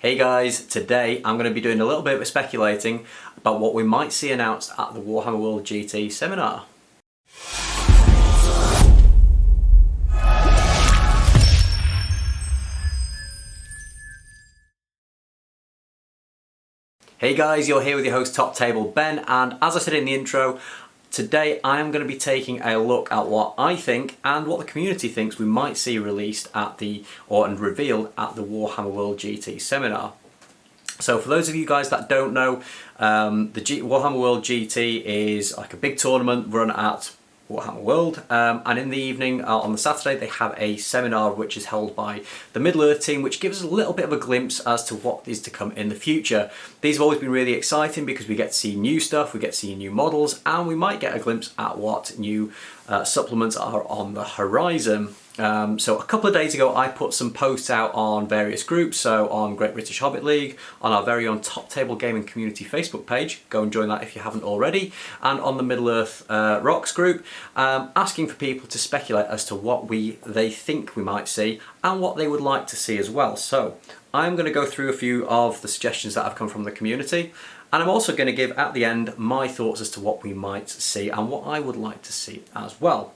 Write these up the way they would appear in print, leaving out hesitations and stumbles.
Hey guys, today I'm going to be doing a little bit of speculating about what we might see announced at the Warhammer World GT seminar. Hey guys, you're here with your host Top Table Ben, and as I said in the intro, today I am going to be taking a look at what I think and what the community thinks we might see released at and revealed at the Warhammer World GT seminar. So for those of you guys that don't know, the Warhammer World GT is like a big tournament run at Warhammer World, and in the evening on the Saturday they have a seminar which is held by the Middle-earth team, which gives us a little bit of a glimpse as to what is to come in the future. These have always been really exciting because we get to see new stuff, we get to see new models, and we might get a glimpse at what new supplements are on the horizon. So a couple of days ago I put some posts out on various groups, so on Great British Hobbit League, on our very own Top Table Gaming Community Facebook page, go and join that if you haven't already, and on the Middle-earth Rocks group, asking for people to speculate as to what they think we might see and what they would like to see as well. So I'm going to go through a few of the suggestions that have come from the community, and I'm also going to give at the end my thoughts as to what we might see and what I would like to see as well.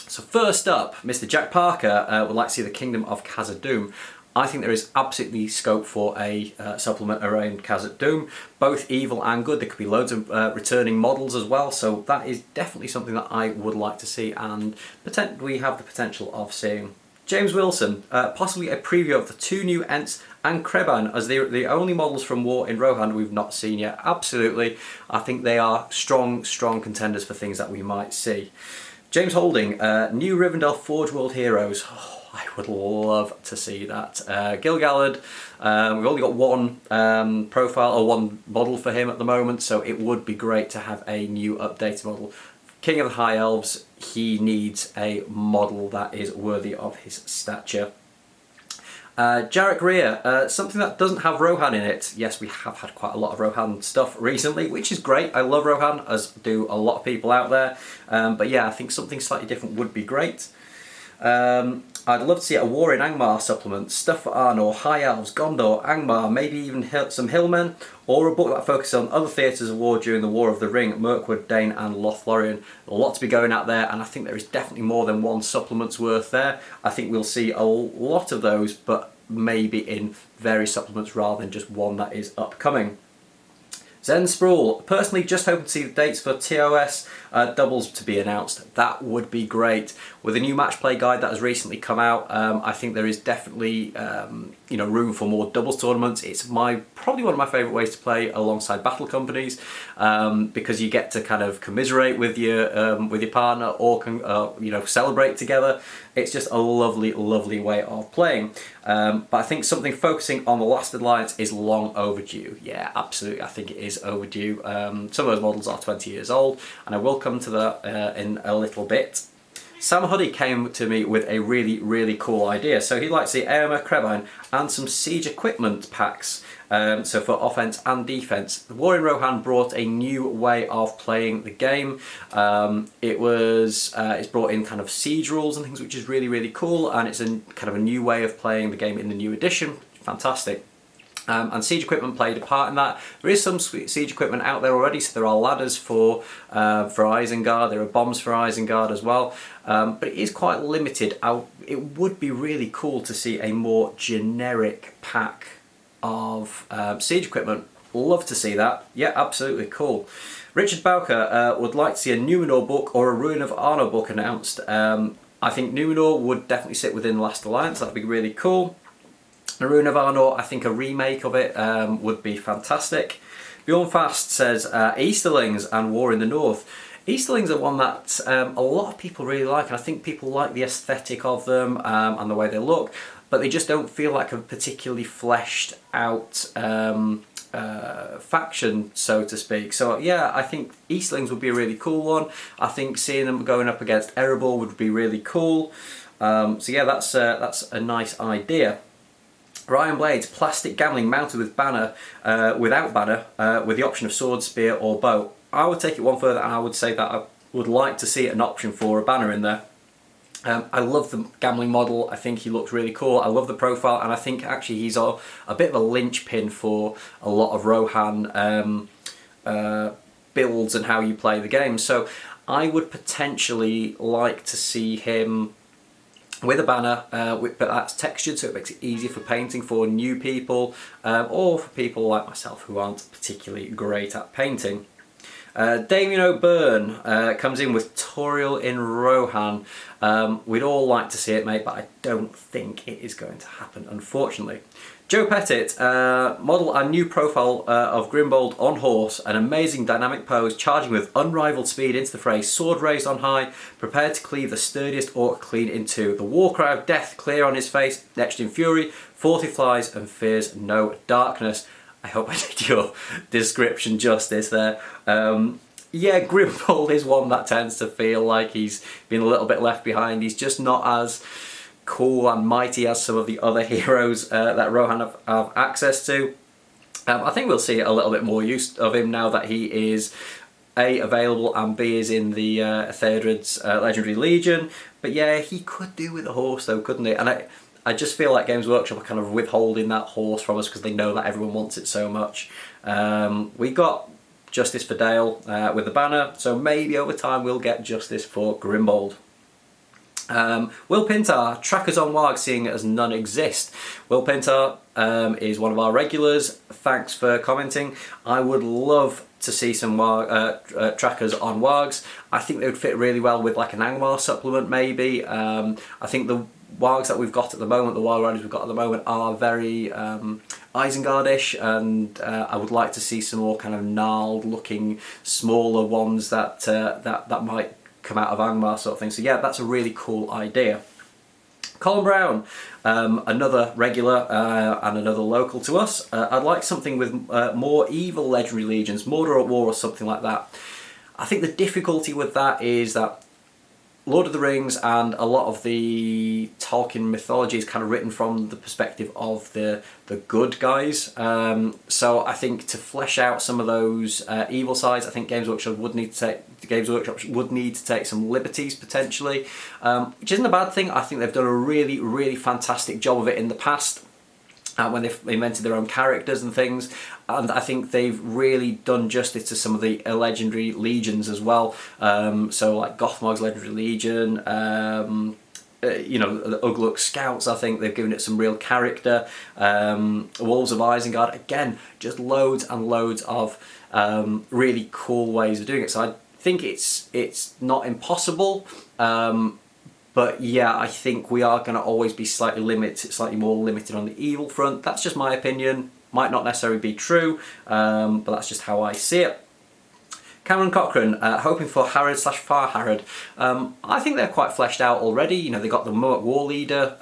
So first up, Mr. Jack Parker would like to see the Kingdom of Khazad-dûm. I think there is absolutely scope for a supplement around Khazad-dûm, both evil and good. There could be loads of returning models as well, so that is definitely something that I would like to see, and we have the potential of seeing. James Wilson, possibly a preview of the two new Ents and Kreban as the only models from War in Rohan we've not seen yet. Absolutely, I think they are strong contenders for things that we might see. James Holding, new Rivendell Forge World Heroes. Oh, I would love to see that. Gil-galad, we've only got one profile or one model for him at the moment, so it would be great to have a new updated model. King of the High Elves, he needs a model that is worthy of his stature. Jarek Greer, something that doesn't have Rohan in it. Yes, we have had quite a lot of Rohan stuff recently, which is great. I love Rohan, as do a lot of people out there. But yeah, I think something slightly different would be great. I'd love to see a War in Angmar supplement, stuff for Arnor, High Elves, Gondor, Angmar, maybe even some Hillmen, or a book that focuses on other theatres of war during the War of the Ring, Mirkwood, Dane and Lothlorien. A lot to be going out there, and I think there is definitely more than one supplement's worth there. I think we'll see a lot of those, but maybe in various supplements rather than just one that is upcoming. Zen Sprawl, personally just hoping to see the dates for TOS doubles to be announced. That would be great. With a new match play guide that has recently come out, I think there is definitely room for more doubles tournaments. It's probably one of my favourite ways to play alongside battle companies, because you get to kind of commiserate with your partner or celebrate together. It's just a lovely way of playing. But I think something focusing on the Last Alliance is long overdue. Yeah, absolutely, I think it is overdue. Some of those models are 20 years old, and I will come to that in a little bit. Samehada came to me with a really cool idea. So he'd like to see Eomer, Kreban and some siege equipment packs, so for offense and defense. The War in Rohan brought a new way of playing the game. It's brought in kind of siege rules and things, which is really cool, and it's a kind of a new way of playing the game in the new edition. Fantastic. And siege equipment played a part in that. There is some siege equipment out there already, so there are ladders for Isengard, there are bombs for Isengard as well, but it is quite limited. It would be really cool to see a more generic pack of siege equipment. Love to see that. Yeah, absolutely cool. Richard Bowker would like to see a Numenor book or a Ruin of Arnor book announced. I think Numenor would definitely sit within Last Alliance. That'd be really cool. Ruin of Arnor, I think a remake of it would be fantastic. Bjorn Fast says Easterlings and War in the North. Easterlings are one that a lot of people really like, and I think people like the aesthetic of them and the way they look, but they just don't feel like a particularly fleshed out faction, so to speak. So yeah, I think Easterlings would be a really cool one. I think seeing them going up against Erebor would be really cool. So yeah, that's a nice idea. Ryan Blades, plastic gambling mounted with banner, without banner, with the option of sword, spear or bow. I would take it one further and I would say that I would like to see an option for a banner in there. I love the gambling model. I think he looks really cool. I love the profile, and I think actually he's a bit of a linchpin for a lot of Rohan builds and how you play the game. So I would potentially like to see him with a banner, but that's textured, so it makes it easier for painting for new people, or for people like myself who aren't particularly great at painting. Damien O'Byrne comes in with Tutorial in Rohan. We'd all like to see it, mate, but I don't think it is going to happen, unfortunately. Joe Pettit, model a new profile of Grimbold on horse, an amazing dynamic pose, charging with unrivaled speed into the fray, sword raised on high, prepared to cleave the sturdiest orc clean in two. The war cry of death clear on his face, etched in fury, forth he flies and fears no darkness. I hope I did your description justice there. Yeah, Grimbold is one that tends to feel like he's been a little bit left behind. He's just not as cool and mighty as some of the other heroes that Rohan have access to. I think we'll see a little bit more use of him now that he is A, available, and B, is in the Theodred's Legendary Legion. But yeah, he could do with a horse though, couldn't he? And I just feel like Games Workshop are kind of withholding that horse from us because they know that everyone wants it so much. We got Justice for Dale with the banner, so maybe over time we'll get Justice for Grimbold. Will Pintar, trackers on Warg, seeing as none exist. Will Pintar is one of our regulars. Thanks for commenting. I would love to see some trackers on Wargs. I think they would fit really well with like an Angmar supplement maybe. I think the Wargs that we've got at the moment, the Warg Riders we've got at the moment, are very Isengard-ish, and I would like to see some more kind of gnarled looking smaller ones that that might come out of Angmar sort of thing. So yeah, that's a really cool idea. Colin Brown, another regular and another local to us. I'd like something with more evil legendary legions, Mordor at War or something like that. I think the difficulty with that is that Lord of the Rings and a lot of the Tolkien mythology is kind of written from the perspective of the good guys. So I think to flesh out some of those evil sides, I think Games Workshop would need to take some liberties potentially, which isn't a bad thing. I think they've done a really, really fantastic job of it in the past. When they've invented their own characters and things, and I think they've really done justice to some of the legendary legions as well. So like Gothmog's Legendary Legion, you know, the Ugluk Scouts, I think they've given it some real character. Wolves of Isengard, again, just loads and loads of really cool ways of doing it. So I think it's not impossible. But yeah, I think we are going to always be slightly more limited on the evil front. That's just my opinion. Might not necessarily be true, but that's just how I see it. Cameron Cochran, hoping for Harrod / Far Harrod. I think they're quite fleshed out already. You know, they got the Muak War Leader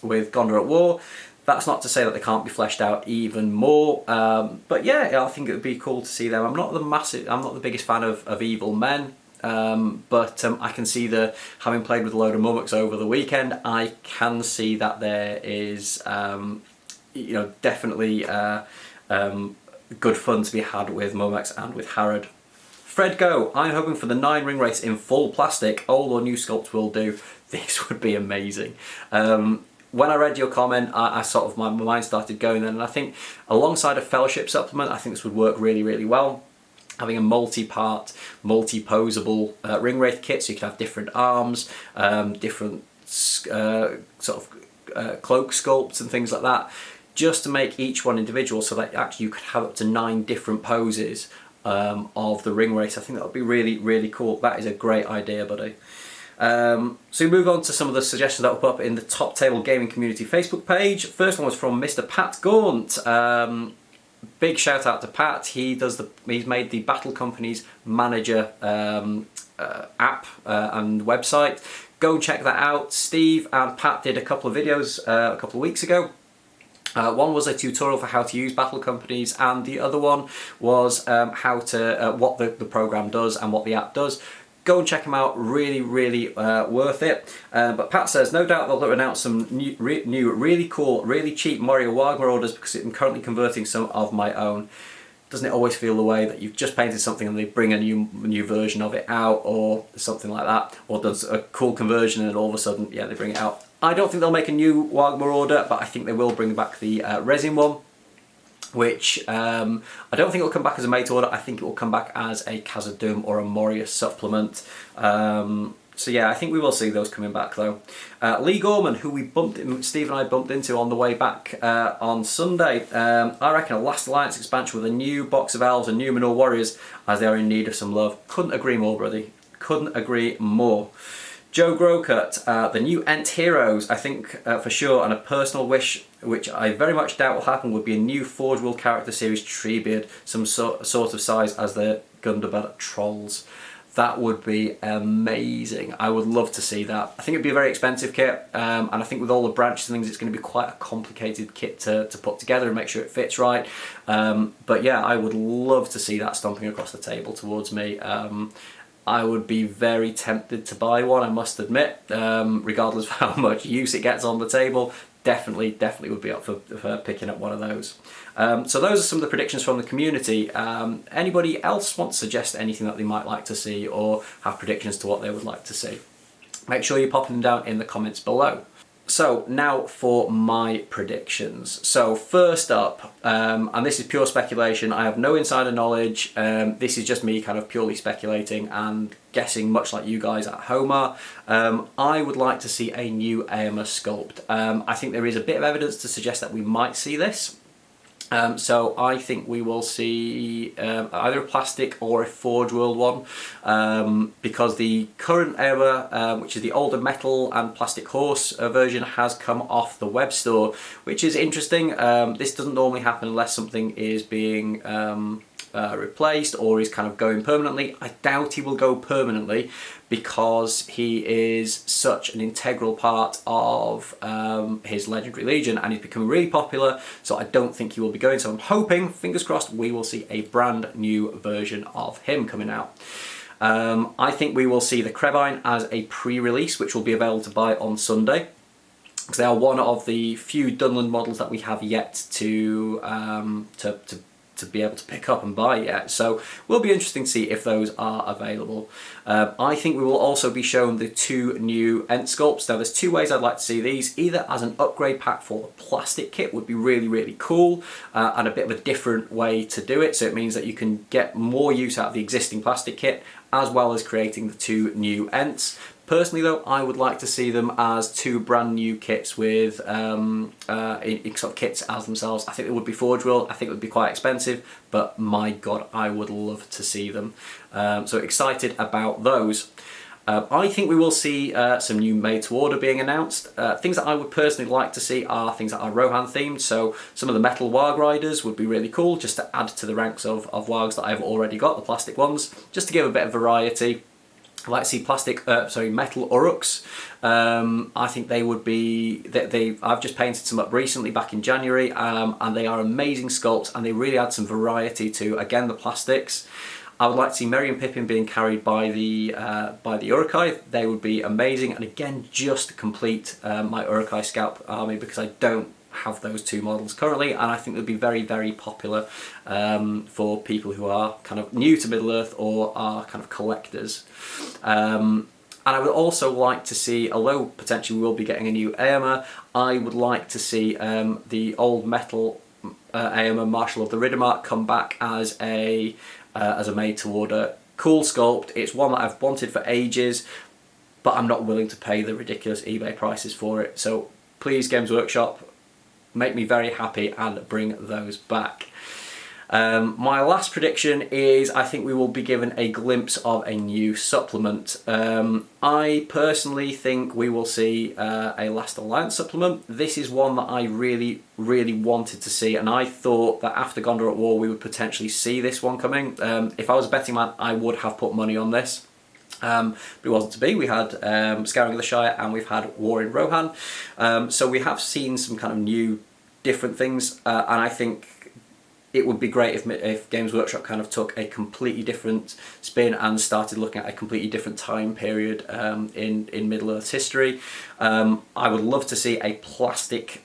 with Gondor at War. That's not to say that they can't be fleshed out even more. But yeah, I think it would be cool to see them. I'm not the biggest fan of evil men. But I can see having played with a load of Mummoks over the weekend, I can see that there is, you know, definitely good fun to be had with Mummoks and with Harrod. Fred Go, I'm hoping for the 9 ring race in full plastic. Old or new sculpts will do. This would be amazing. When I read your comment, I sort of, my mind started going then, and I think alongside a Fellowship supplement, I think this would work really, really well. Having a multi-part, multi-posable ring wraith kit, so you can have different arms, different sort of cloak sculpts and things like that, just to make each one individual, so that actually you could have up to 9 different poses of the ring wraith. I think that would be really, really cool. That is a great idea, buddy. So we move on to some of the suggestions that were put up in the Top Table Gaming Community Facebook page. First one was from Mr. Pat Gaunt. Big shout out to Pat. He's made the Battle Company's Manager app and website. Go and check that out. Steve and Pat did a couple of videos a couple of weeks ago. One was a tutorial for how to use Battle Companies, and the other one was what the program does and what the app does. Go and check them out, really, really worth it. But Pat says, no doubt they'll announce some new really cool, really cheap Moria Wargmer orders because I'm currently converting some of my own. doesn't it always feel the way that you've just painted something and they bring a new version of it out, or something like that, or does a cool conversion and all of a sudden, yeah, they bring it out. I don't think they'll make a new Warg Marauder, but I think they will bring back the resin one, which I don't think it will come back as a made to order. I think it will come back as a Khazad-dûm or a Moria supplement. So yeah, I think we will see those coming back though. Lee Gorman, who Steve and I bumped into on the way back on Sunday. I reckon a Last Alliance expansion with a new box of elves and Numenor warriors, as they are in need of some love. Couldn't agree more, buddy. Couldn't agree more. Joe Grokut, the new Ent Heroes, I think for sure, and a personal wish, which I very much doubt will happen, would be a new Forge World character series Treebeard, some sort of size as the Gundabad Trolls. That would be amazing. I would love to see that. I think it'd be a very expensive kit, and I think with all the branches and things, it's going to be quite a complicated kit to put together and make sure it fits right. But yeah, I would love to see that stomping across the table towards me. I would be very tempted to buy one, I must admit, regardless of how much use it gets on the table. Definitely would be up for picking up one of those. So those are some of the predictions from the community. Anybody else want to suggest anything that they might like to see, or have predictions to what they would like to see? Make sure you pop them down in the comments below. So now for my predictions. So first up, and this is pure speculation, I have no insider knowledge, this is just me kind of purely speculating and guessing, much like you guys at home are. I would like to see a new Éomer sculpt. I think there is a bit of evidence to suggest that we might see this. So I think we will see either a plastic or a Forge World one, because the current Éomer, which is the older metal and plastic horse version, has come off the web store, which is interesting. This doesn't normally happen unless something is being replaced or is kind of going permanently. I doubt he will go permanently, because he is such an integral part of his Legendary Legion, and he's becoming really popular, so I don't think he will be going. So I'm hoping, fingers crossed, we will see a brand new version of him coming out. I think we will see the Krebine as a pre-release, which will be available to buy on Sunday, because they are one of the few Dunland models that we have yet to be able to pick up and buy yet. So will be interesting to see if those are available. I think we will also be shown the two new Ent sculpts. Now there's two ways I'd like to see these. Either as an upgrade pack for the plastic kit would be really cool, and a bit of a different way to do it, so it means that you can get more use out of the existing plastic kit, as well as creating the two new Ents. Personally though, I would like to see them as two brand new kits with sort of kits as themselves. I think it would be Forge World. I think it would be quite expensive, but my god, I would love to see them. So excited about those. I think we will see some new made to order being announced. Things that I would personally like to see are things that are Rohan themed, so some of the metal Warg Riders would be really cool, just to add to the ranks of Wargs that I've already got, the plastic ones, just to give a bit of variety. I'd like to see metal Uruks. I think they would be, I've just painted some up recently back in January, and they are amazing sculpts, and they really add some variety to, again, the plastics. I would like to see Merry and Pippin being carried by the Uruk-hai. They would be amazing, and again, just to complete my Uruk-hai scalp army, because I don't have those two models currently, and I think they'd be very popular for people who are kind of new to Middle-earth or are kind of collectors. And I would also like to see, although potentially we will be getting a new Éomer, I would like to see the old metal Éomer Marshal of the Riddermark come back as a made-to-order. Cool sculpt. It's one that I've wanted for ages, but I'm not willing to pay the ridiculous eBay prices for it. So please, Games Workshop, make me very happy and bring those back. My last prediction is I think we will be given a glimpse of a new supplement. I personally think we will see a Last Alliance supplement. This is one that I really wanted to see, and I thought that after Gondor at War we would potentially see this one coming. If I was a betting man, I would have put money on this. But it wasn't to be. We had Scouring of the Shire, and we've had War in Rohan. So we have seen some kind of new, different things, and I think it would be great if Games Workshop kind of took a completely different spin and started looking at a completely different time period in Middle-earth's history. I would love to see a plastic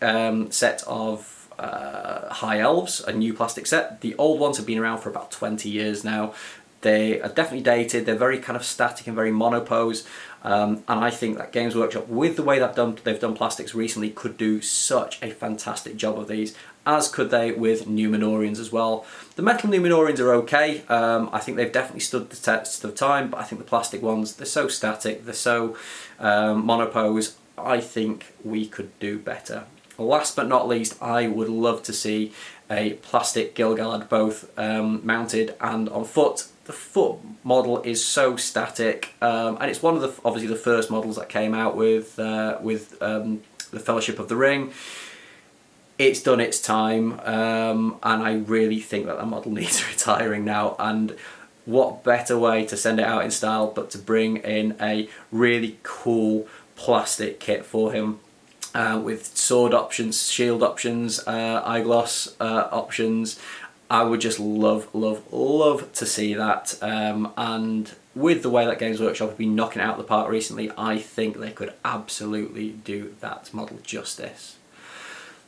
set of High Elves, a new plastic set. The old ones have been around for about 20 years now. They are definitely dated, they're very kind of static and very monopose, and I think that Games Workshop, with the way that they've done plastics recently, could do such a fantastic job of these, as could they with Numenorians as well. The metal Numenorians are okay, I think they've definitely stood the test of time, but I think the plastic ones, they're so static, they're so monopose, I think we could do better. Last but not least, I would love to see a plastic Gilgalad both mounted and on foot. The foot model is so static, and it's one of the obviously the first models that came out with the Fellowship of the Ring. It's done its time, and I really think that model needs retiring now. And what better way to send it out in style but to bring in a really cool plastic kit for him. With sword options, shield options, eyeglass options. I would just love to see that, and with the way that Games Workshop have been knocking it out of the park recently, I think they could absolutely do that model justice.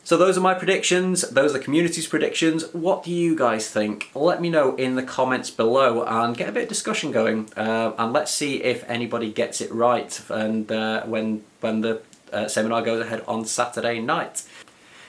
So those are my predictions, those are the community's predictions. What do you guys think? Let me know in the comments below and get a bit of discussion going, and let's see if anybody gets it right and when the seminar goes ahead on Saturday night.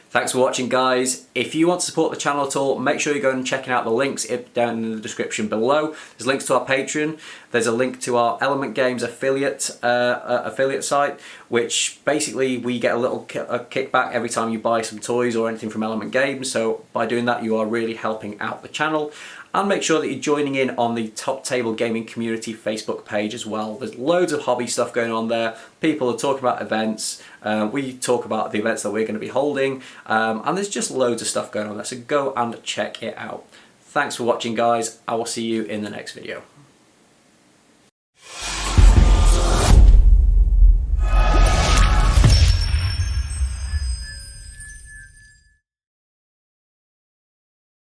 Thanks for watching, guys. If you want to support the channel at all, make sure you go and check out the links down in the description below. There's links to our Patreon. There's a link to our Element Games affiliate site, which basically we get a little kickback every time you buy some toys or anything from Element Games. So by doing that, you are really helping out the channel. And make sure that you're joining in on the Top Table Gaming Community Facebook page as well. There's loads of hobby stuff going on there. People are talking about events. We talk about the events that we're going to be holding. And there's just loads of stuff going on there. So go and check it out. Thanks for watching, guys. I will see you in the next video.